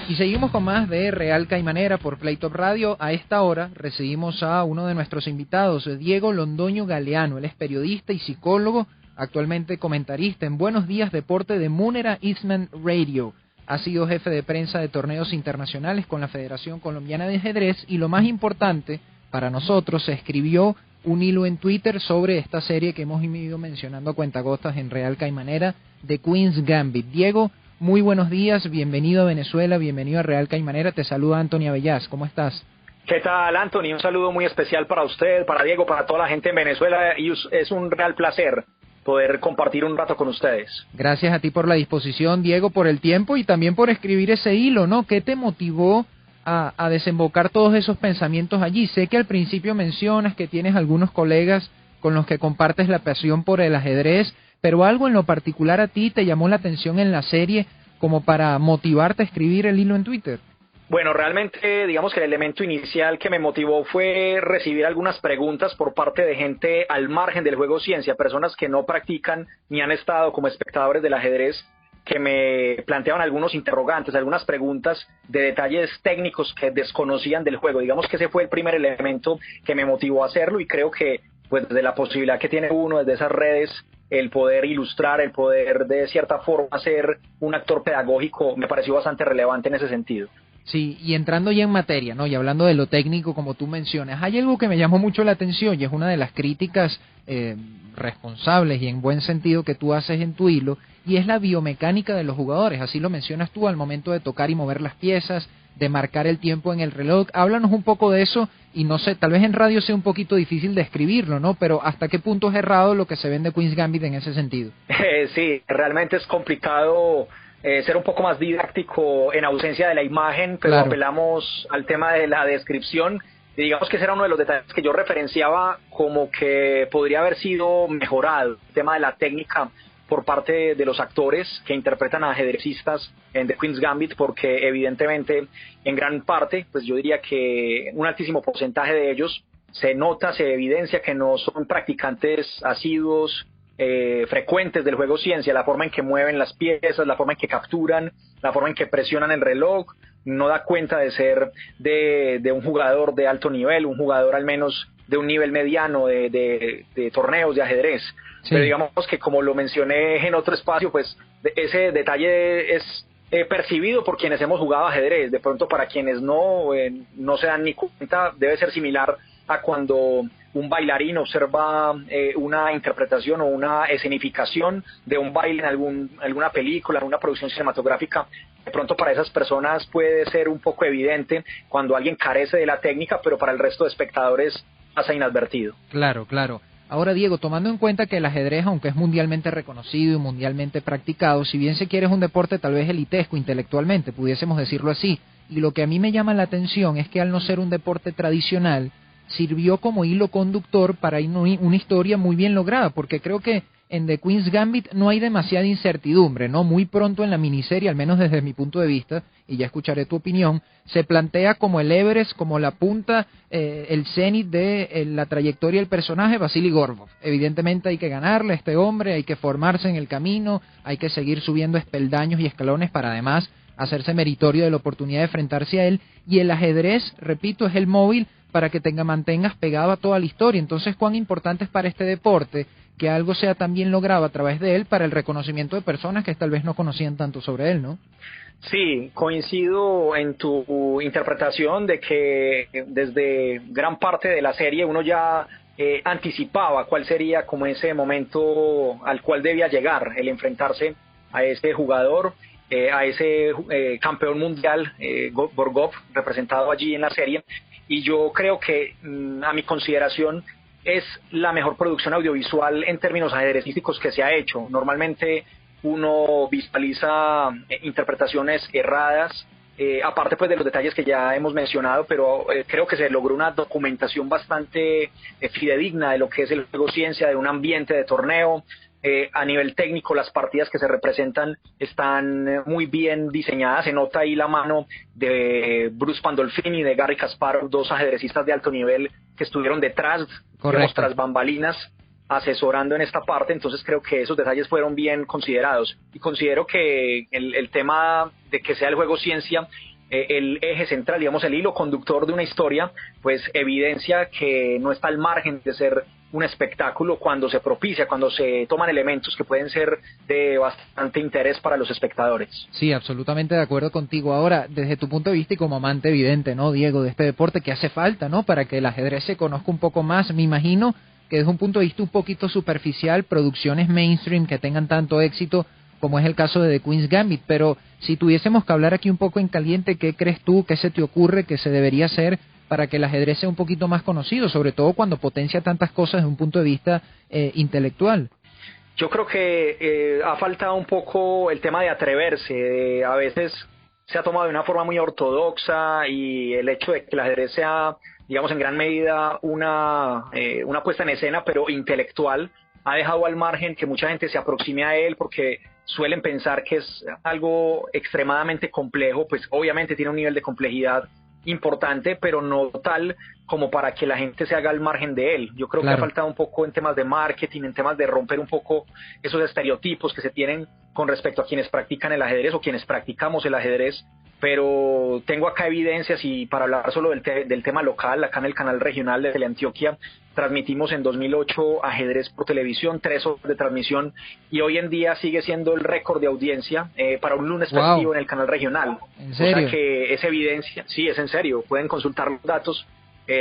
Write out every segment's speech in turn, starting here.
Y seguimos con más de Real Caimanera por Playtop Radio. A esta hora recibimos a uno de nuestros invitados, Diego Londoño Galeano. Él es periodista y psicólogo, actualmente comentarista en Buenos Días Deporte de Munera Eastman Radio. Ha sido jefe de prensa de torneos internacionales con la Federación Colombiana de Ajedrez y lo más importante para nosotros, se escribió un hilo en Twitter sobre esta serie que hemos ido mencionando a cuentagotas en Real Caimanera, The Queen's Gambit. Diego, muy buenos días, bienvenido a Venezuela, bienvenido a Real Caimanera, te saluda Anthony Abellás, ¿cómo estás? ¿Qué tal, Anthony? Un saludo muy especial para usted, para Diego, para toda la gente en Venezuela, y es un real placer poder compartir un rato con ustedes. Gracias a ti por la disposición, Diego, por el tiempo y también por escribir ese hilo, ¿no? ¿Qué te motivó a desembocar todos esos pensamientos allí? Sé que al principio mencionas que tienes algunos colegas con los que compartes la pasión por el ajedrez, pero algo en lo particular a ti te llamó la atención en la serie como para motivarte a escribir el hilo en Twitter. Bueno, realmente digamos que el elemento inicial que me motivó fue recibir algunas preguntas por parte de gente al margen del juego ciencia, personas que no practican ni han estado como espectadores del ajedrez, que me planteaban algunos interrogantes, algunas preguntas de detalles técnicos que desconocían del juego. Digamos que ese fue el primer elemento que me motivó a hacerlo, y creo que pues desde la posibilidad que tiene uno desde esas redes, el poder ilustrar, el poder de cierta forma ser un actor pedagógico, me pareció bastante relevante en ese sentido. Sí, y entrando ya en materia, ¿no? Y hablando de lo técnico, como tú mencionas, hay algo que me llamó mucho la atención y es una de las críticas responsables y en buen sentido que tú haces en tu hilo, y es la biomecánica de los jugadores. Así lo mencionas tú al momento de tocar y mover las piezas, de marcar el tiempo en el reloj. Háblanos un poco de eso, y no sé, tal vez en radio sea un poquito difícil describirlo, ¿no? Pero ¿hasta qué punto es errado lo que se ve en The Queen's Gambit en ese sentido? Sí, realmente es complicado ser un poco más didáctico en ausencia de la imagen, pero claro, apelamos al tema de la descripción. Y digamos que ese era uno de los detalles que yo referenciaba como que podría haber sido mejorado, el tema de la técnica por parte de los actores que interpretan a ajedrecistas en The Queen's Gambit, porque evidentemente en gran parte, pues yo diría que un altísimo porcentaje de ellos se nota, se evidencia que no son practicantes asiduos, frecuentes del juego ciencia. La forma en que mueven las piezas, la forma en que capturan, la forma en que presionan el reloj, no da cuenta de ser de un jugador de alto nivel, un jugador al menos de un nivel mediano de torneos de ajedrez. Sí. Pero digamos que, como lo mencioné en otro espacio, pues ese detalle es percibido por quienes hemos jugado ajedrez. De pronto para quienes no se dan ni cuenta, debe ser similar a cuando un bailarín observa una interpretación o una escenificación de un baile en alguna película, en una producción cinematográfica. De pronto para esas personas puede ser un poco evidente cuando alguien carece de la técnica, pero para el resto de espectadores pasa inadvertido. Claro, claro. Ahora, Diego, tomando en cuenta que el ajedrez, aunque es mundialmente reconocido y mundialmente practicado, si bien se quiere es un deporte tal vez elitesco intelectualmente, pudiésemos decirlo así, y lo que a mí me llama la atención es que al no ser un deporte tradicional, sirvió como hilo conductor para una historia muy bien lograda, porque creo que en The Queen's Gambit no hay demasiada incertidumbre, ¿no? Muy pronto en la miniserie, al menos desde mi punto de vista, y ya escucharé tu opinión, se plantea como el Everest, como la punta, el cenit de la trayectoria del personaje, Vasily Gorbov. Evidentemente hay que ganarle a este hombre, hay que formarse en el camino, hay que seguir subiendo espeldaños y escalones para además hacerse meritorio de la oportunidad de enfrentarse a él, y el ajedrez, repito, es el móvil para que te mantengas pegado a toda la historia. Entonces, ¿cuán importante es para este deporte que algo sea tan bien logrado a través de él para el reconocimiento de personas que tal vez no conocían tanto sobre él, ¿no? Sí, coincido en tu interpretación de que desde gran parte de la serie uno ya anticipaba cuál sería como ese momento al cual debía llegar, el enfrentarse a ese jugador, a ese campeón mundial, Gorbov, representado allí en la serie. Y yo creo que, a mi consideración, es la mejor producción audiovisual en términos ajedrecísticos que se ha hecho. Normalmente uno visualiza interpretaciones erradas, aparte pues de los detalles que ya hemos mencionado, pero creo que se logró una documentación bastante fidedigna de lo que es el juego ciencia, de un ambiente de torneo. A nivel técnico, las partidas que se representan están muy bien diseñadas. Se nota ahí la mano de Bruce Pandolfini y de Garry Kasparov, dos ajedrecistas de alto nivel que estuvieron detrás, digamos, tras bambalinas, asesorando en esta parte. Entonces creo que esos detalles fueron bien considerados, y considero que el tema de que sea el juego ciencia el eje central, digamos el hilo conductor de una historia, pues evidencia que no está al margen de ser un espectáculo cuando se propicia, cuando se toman elementos que pueden ser de bastante interés para los espectadores. Sí, absolutamente de acuerdo contigo. Ahora, desde tu punto de vista y como amante evidente, ¿no, Diego, de este deporte, que hace falta, ¿no?, para que el ajedrez se conozca un poco más? Me imagino que desde un punto de vista un poquito superficial, producciones mainstream que tengan tanto éxito como es el caso de The Queen's Gambit, pero si tuviésemos que hablar aquí un poco en caliente, ¿qué crees tú, qué se te ocurre que se debería hacer para que el ajedrez sea un poquito más conocido, sobre todo cuando potencia tantas cosas desde un punto de vista intelectual? Yo creo que ha faltado un poco el tema de atreverse. A veces se ha tomado de una forma muy ortodoxa, y el hecho de que el ajedrez sea, digamos, en gran medida una puesta en escena, pero intelectual, ha dejado al margen que mucha gente se aproxime a él, porque suelen pensar que es algo extremadamente complejo. Pues obviamente tiene un nivel de complejidad importante, pero no tal como para que la gente se haga al margen de él. Yo creo que ha faltado un poco en temas de marketing, en temas de romper un poco esos estereotipos que se tienen con respecto a quienes practican el ajedrez o quienes practicamos el ajedrez. Pero tengo acá evidencias, y para hablar solo del tema local, acá en el canal regional de Teleantioquia transmitimos en 2008 ajedrez por televisión, 3 horas de transmisión, y hoy en día sigue siendo el récord de audiencia para un lunes festivo en el canal regional. ¿En serio? O sea que es evidencia, sí, es en serio, pueden consultar los datos.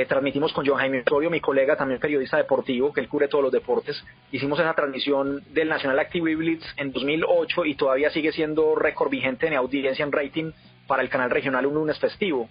Transmitimos con John Jaime Osorio, mi colega, también periodista deportivo, que él cubre todos los deportes. Hicimos esa transmisión del National Active Blitz en 2008 y todavía sigue siendo récord vigente en audiencia, en rating, para el canal regional, un lunes festivo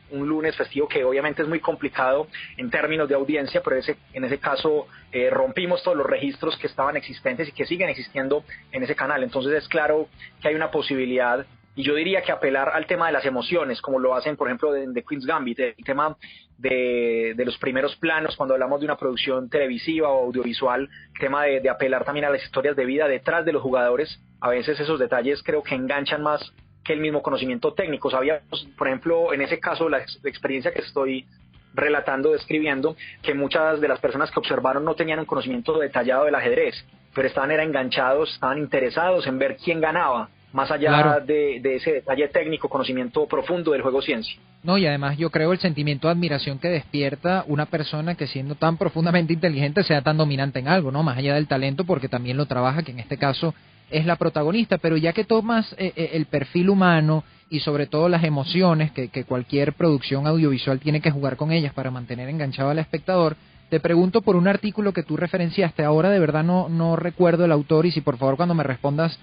que obviamente es muy complicado en términos de audiencia, pero en ese caso rompimos todos los registros que estaban existentes y que siguen existiendo en ese canal. Entonces es claro que hay una posibilidad, y yo diría que apelar al tema de las emociones, como lo hacen por ejemplo de Queen's Gambit, el tema de los primeros planos cuando hablamos de una producción televisiva o audiovisual, el tema de apelar también a las historias de vida detrás de los jugadores. A veces esos detalles creo que enganchan más que el mismo conocimiento técnico. Sabíamos, por ejemplo, en ese caso, la experiencia que estoy relatando, describiendo, que muchas de las personas que observaron no tenían un conocimiento detallado del ajedrez, pero estaban enganchados, estaban interesados en ver quién ganaba, más allá de ese detalle técnico, conocimiento profundo del juego ciencia. No, y además yo creo el sentimiento de admiración que despierta una persona que, siendo tan profundamente inteligente, sea tan dominante en algo, ¿no? Más allá del talento, porque también lo trabaja, que en este caso es la protagonista. Pero ya que tomas el perfil humano y sobre todo las emociones que cualquier producción audiovisual tiene que jugar con ellas para mantener enganchado al espectador, te pregunto por un artículo que tú referenciaste. Ahora de verdad no recuerdo el autor, y si por favor cuando me respondas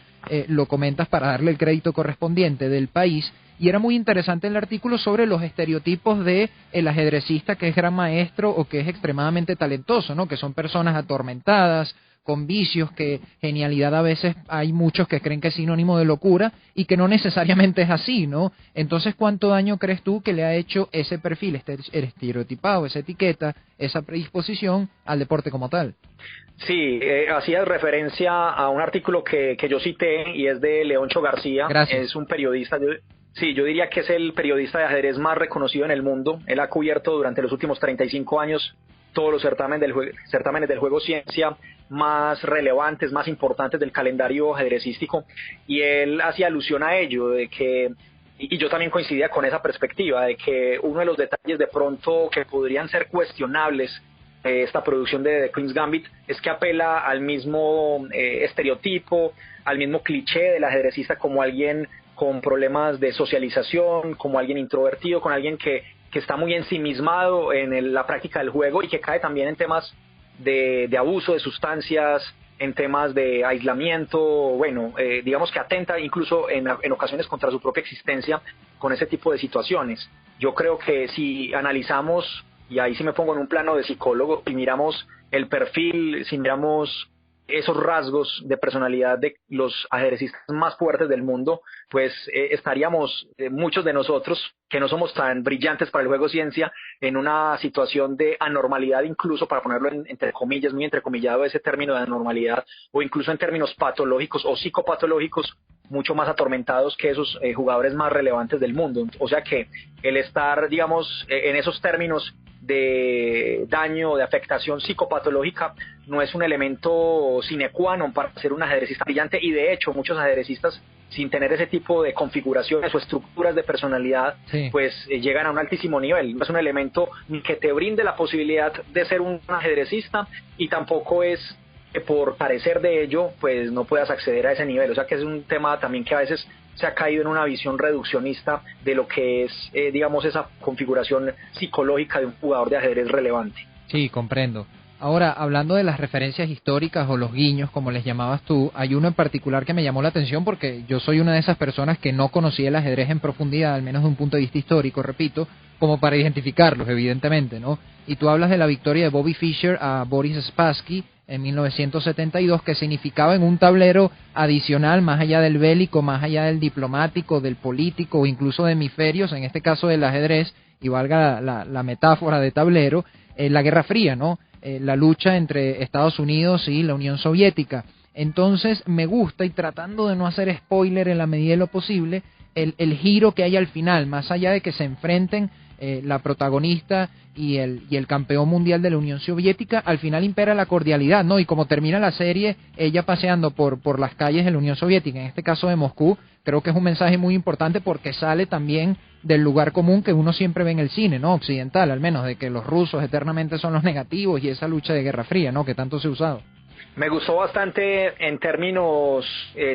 lo comentas para darle el crédito correspondiente, del País. Y era muy interesante el artículo sobre los estereotipos de el ajedrecista que es gran maestro o que es extremadamente talentoso, ¿no? Que son personas atormentadas, con vicios, que genialidad a veces hay muchos que creen que es sinónimo de locura y que no necesariamente es así, ¿no? Entonces, ¿cuánto daño crees tú que le ha hecho ese perfil, el estereotipado, esa etiqueta, esa predisposición al deporte como tal? Sí, hacías referencia a un artículo que yo cité, y es de Leoncho García. Gracias. Es un periodista. Yo diría que es el periodista de ajedrez más reconocido en el mundo. Él ha cubierto durante los últimos 35 años todos los certámenes del juego ciencia más relevantes, más importantes del calendario ajedrecístico, y él hacía alusión a ello, de que, y yo también coincidía con esa perspectiva, de que uno de los detalles de pronto que podrían ser cuestionables de esta producción de The Queen's Gambit es que apela al mismo estereotipo, al mismo cliché del ajedrecista como alguien con problemas de socialización, como alguien introvertido, con alguien que está muy ensimismado en la práctica del juego, y que cae también en temas de abuso de sustancias, en temas de aislamiento, bueno, digamos que atenta incluso en ocasiones contra su propia existencia con ese tipo de situaciones. Yo creo que si analizamos, y ahí sí me pongo en un plano de psicólogo, si miramos el perfil, si miramos esos rasgos de personalidad de los ajedrecistas más fuertes del mundo, pues estaríamos muchos de nosotros que no somos tan brillantes para el juego ciencia en una situación de anormalidad, incluso, para ponerlo entre comillas, muy entrecomillado ese término de anormalidad, o incluso en términos patológicos o psicopatológicos, mucho más atormentados que esos jugadores más relevantes del mundo. O sea que el estar, digamos, en esos términos de daño, de afectación psicopatológica, no es un elemento sine qua non para ser un ajedrecista brillante, y de hecho muchos ajedrecistas sin tener ese tipo de configuraciones o estructuras de personalidad, pues llegan a un altísimo nivel. No es un elemento que te brinde la posibilidad de ser un ajedrecista y tampoco es que por carecer de ello, pues no puedas acceder a ese nivel. O sea que es un tema también que a veces se ha caído en una visión reduccionista de lo que es, digamos, esa configuración psicológica de un jugador de ajedrez relevante. Sí, comprendo. Ahora, hablando de las referencias históricas o los guiños, como les llamabas tú, hay uno en particular que me llamó la atención porque yo soy una de esas personas que no conocía el ajedrez en profundidad, al menos de un punto de vista histórico, repito, como para identificarlos, evidentemente, ¿no? Y tú hablas de la victoria de Bobby Fischer a Boris Spassky en 1972, que significaba en un tablero adicional, más allá del bélico, más allá del diplomático, del político o incluso de hemisferios, en este caso del ajedrez, y valga la metáfora de tablero, la Guerra Fría, ¿no? La lucha entre Estados Unidos y la Unión Soviética. Entonces me gusta, y tratando de no hacer spoiler en la medida de lo posible, el giro que hay al final, más allá de que se enfrenten la protagonista y el campeón mundial de la Unión Soviética, al final impera la cordialidad, ¿no? Y como termina la serie, ella paseando por las calles de la Unión Soviética, en este caso de Moscú, creo que es un mensaje muy importante porque sale también del lugar común que uno siempre ve en el cine, ¿no? Occidental, al menos, de que los rusos eternamente son los negativos y esa lucha de Guerra Fría, ¿no? Que tanto se ha usado. Me gustó bastante en términos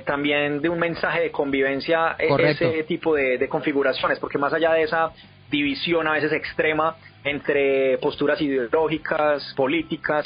también de un mensaje de convivencia. Correcto. Ese tipo de configuraciones, porque más allá de esa división a veces extrema entre posturas ideológicas, políticas,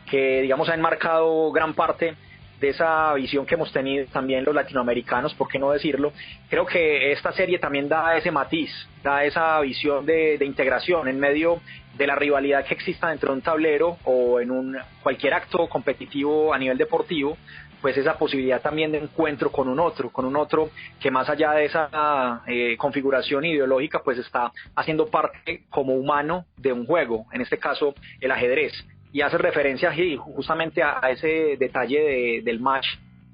que digamos han marcado gran parte de esa visión que hemos tenido también los latinoamericanos, ¿por qué no decirlo? Creo que esta serie también da ese matiz, da esa visión de integración en medio de la rivalidad que exista dentro de un tablero o en cualquier acto competitivo a nivel deportivo, pues esa posibilidad también de encuentro con un otro que más allá de esa configuración ideológica, pues está haciendo parte como humano de un juego, en este caso el ajedrez. Y hace referencia justamente a ese detalle del match,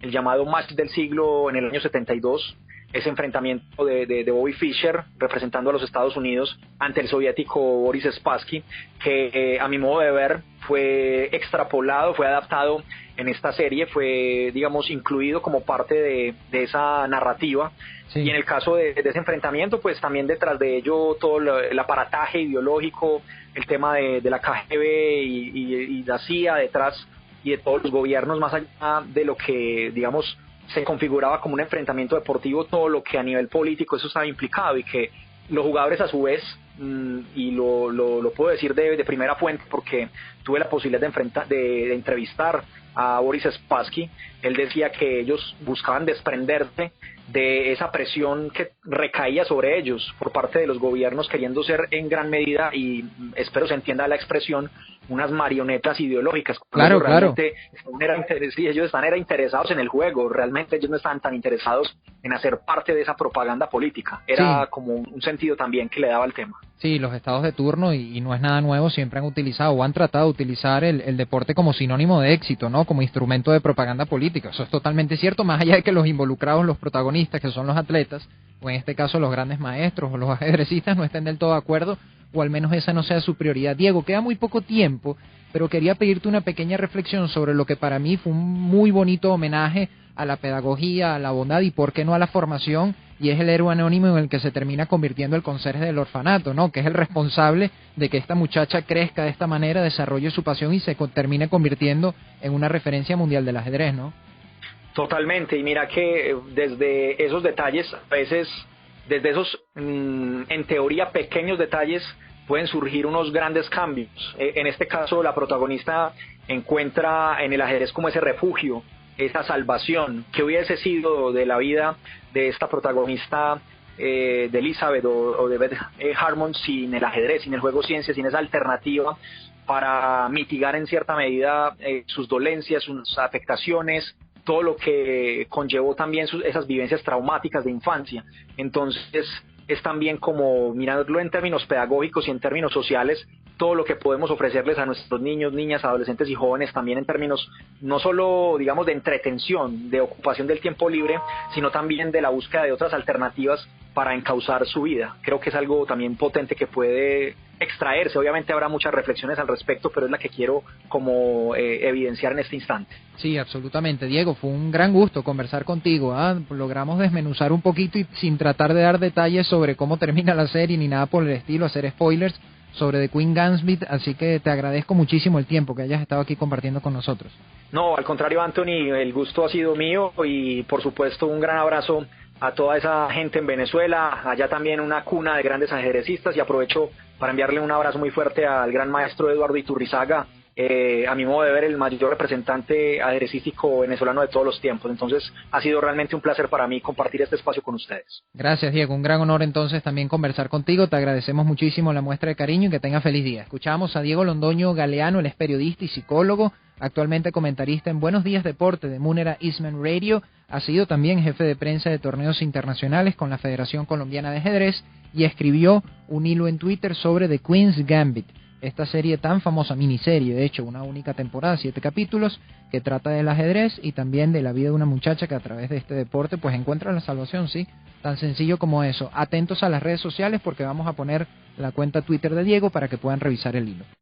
el llamado match del siglo en el año 72, ese enfrentamiento de Bobby Fischer representando a los Estados Unidos ante el soviético Boris Spassky, que a mi modo de ver fue extrapolado, fue adaptado en esta serie, fue digamos incluido como parte de esa narrativa. Sí. Y en el caso de ese enfrentamiento, pues también detrás de ello todo el aparataje ideológico, el tema de la KGB y la CIA detrás, y de todos los gobiernos, más allá de lo que digamos se configuraba como un enfrentamiento deportivo, todo lo que a nivel político eso estaba implicado, y que los jugadores a su vez, y lo puedo decir de primera fuente porque tuve la posibilidad de entrevistar a Boris Spassky, él decía que ellos buscaban desprenderse de esa presión que recaía sobre ellos por parte de los gobiernos, queriendo ser en gran medida, y espero se entienda la expresión, unas marionetas ideológicas. Claro, claro. Ellos están interesados en el juego, realmente ellos no estaban tan interesados en hacer parte de esa propaganda política. Era como un sentido también que le daba al tema. Sí, los estados de turno, y no es nada nuevo, siempre han utilizado o han tratado de utilizar el deporte como sinónimo de éxito, ¿no? Como instrumento de propaganda política. Eso es totalmente cierto, más allá de que los involucrados, los protagonistas, que son los atletas, o en este caso los grandes maestros o los ajedrecistas, no estén del todo de acuerdo, o al menos esa no sea su prioridad. Diego, queda muy poco tiempo, pero quería pedirte una pequeña reflexión sobre lo que para mí fue un muy bonito homenaje a la pedagogía, a la bondad y por qué no a la formación, y es el héroe anónimo en el que se termina convirtiendo el conserje del orfanato, ¿no? Que es el responsable de que esta muchacha crezca de esta manera, desarrolle su pasión y se termine convirtiendo en una referencia mundial del ajedrez, ¿no? Totalmente, y mira que desde esos detalles, a veces, desde esos, en teoría, pequeños detalles, pueden surgir unos grandes cambios. En este caso, la protagonista encuentra en el ajedrez como ese refugio, esa salvación. Que hubiese sido de la vida de esta protagonista, de Elizabeth o de Beth Harmon, sin el ajedrez, sin el juego ciencia, sin esa alternativa para mitigar en cierta medida sus dolencias, sus afectaciones, todo lo que conllevó también esas vivencias traumáticas de infancia. Entonces es también como, mirándolo en términos pedagógicos y en términos sociales, todo lo que podemos ofrecerles a nuestros niños, niñas, adolescentes y jóvenes también en términos no solo, digamos, de entretención, de ocupación del tiempo libre, sino también de la búsqueda de otras alternativas para encauzar su vida. Creo que es algo también potente que puede extraerse. Obviamente habrá muchas reflexiones al respecto, pero es la que quiero como evidenciar en este instante. Sí, absolutamente. Diego, fue un gran gusto conversar contigo. Logramos desmenuzar un poquito y sin tratar de dar detalles sobre cómo termina la serie ni nada por el estilo, hacer spoilers sobre The Queen's Gambit, así que te agradezco muchísimo el tiempo que hayas estado aquí compartiendo con nosotros. No, al contrario, Anthony, el gusto ha sido mío y por supuesto un gran abrazo a toda esa gente en Venezuela, allá también una cuna de grandes ajedrecistas, y aprovecho para enviarle un abrazo muy fuerte al gran maestro Eduardo Iturrizaga, a mi modo de ver el mayor representante ajedrecístico venezolano de todos los tiempos. Entonces ha sido realmente un placer para mí compartir este espacio con ustedes. Gracias, Diego, un gran honor entonces también conversar contigo, te agradecemos muchísimo la muestra de cariño y que tengas feliz día. Escuchamos a Diego Londoño Galeano, él es periodista y psicólogo, actualmente comentarista en Buenos Días Deporte de Munera Eastman Radio, ha sido también jefe de prensa de torneos internacionales con la Federación Colombiana de Ajedrez y escribió un hilo en Twitter sobre The Queen's Gambit, esta serie tan famosa, miniserie, de hecho, una única temporada, 7 capítulos, que trata del ajedrez y también de la vida de una muchacha que a través de este deporte pues encuentra la salvación, sí, tan sencillo como eso. Atentos a las redes sociales porque vamos a poner la cuenta Twitter de Diego para que puedan revisar el hilo.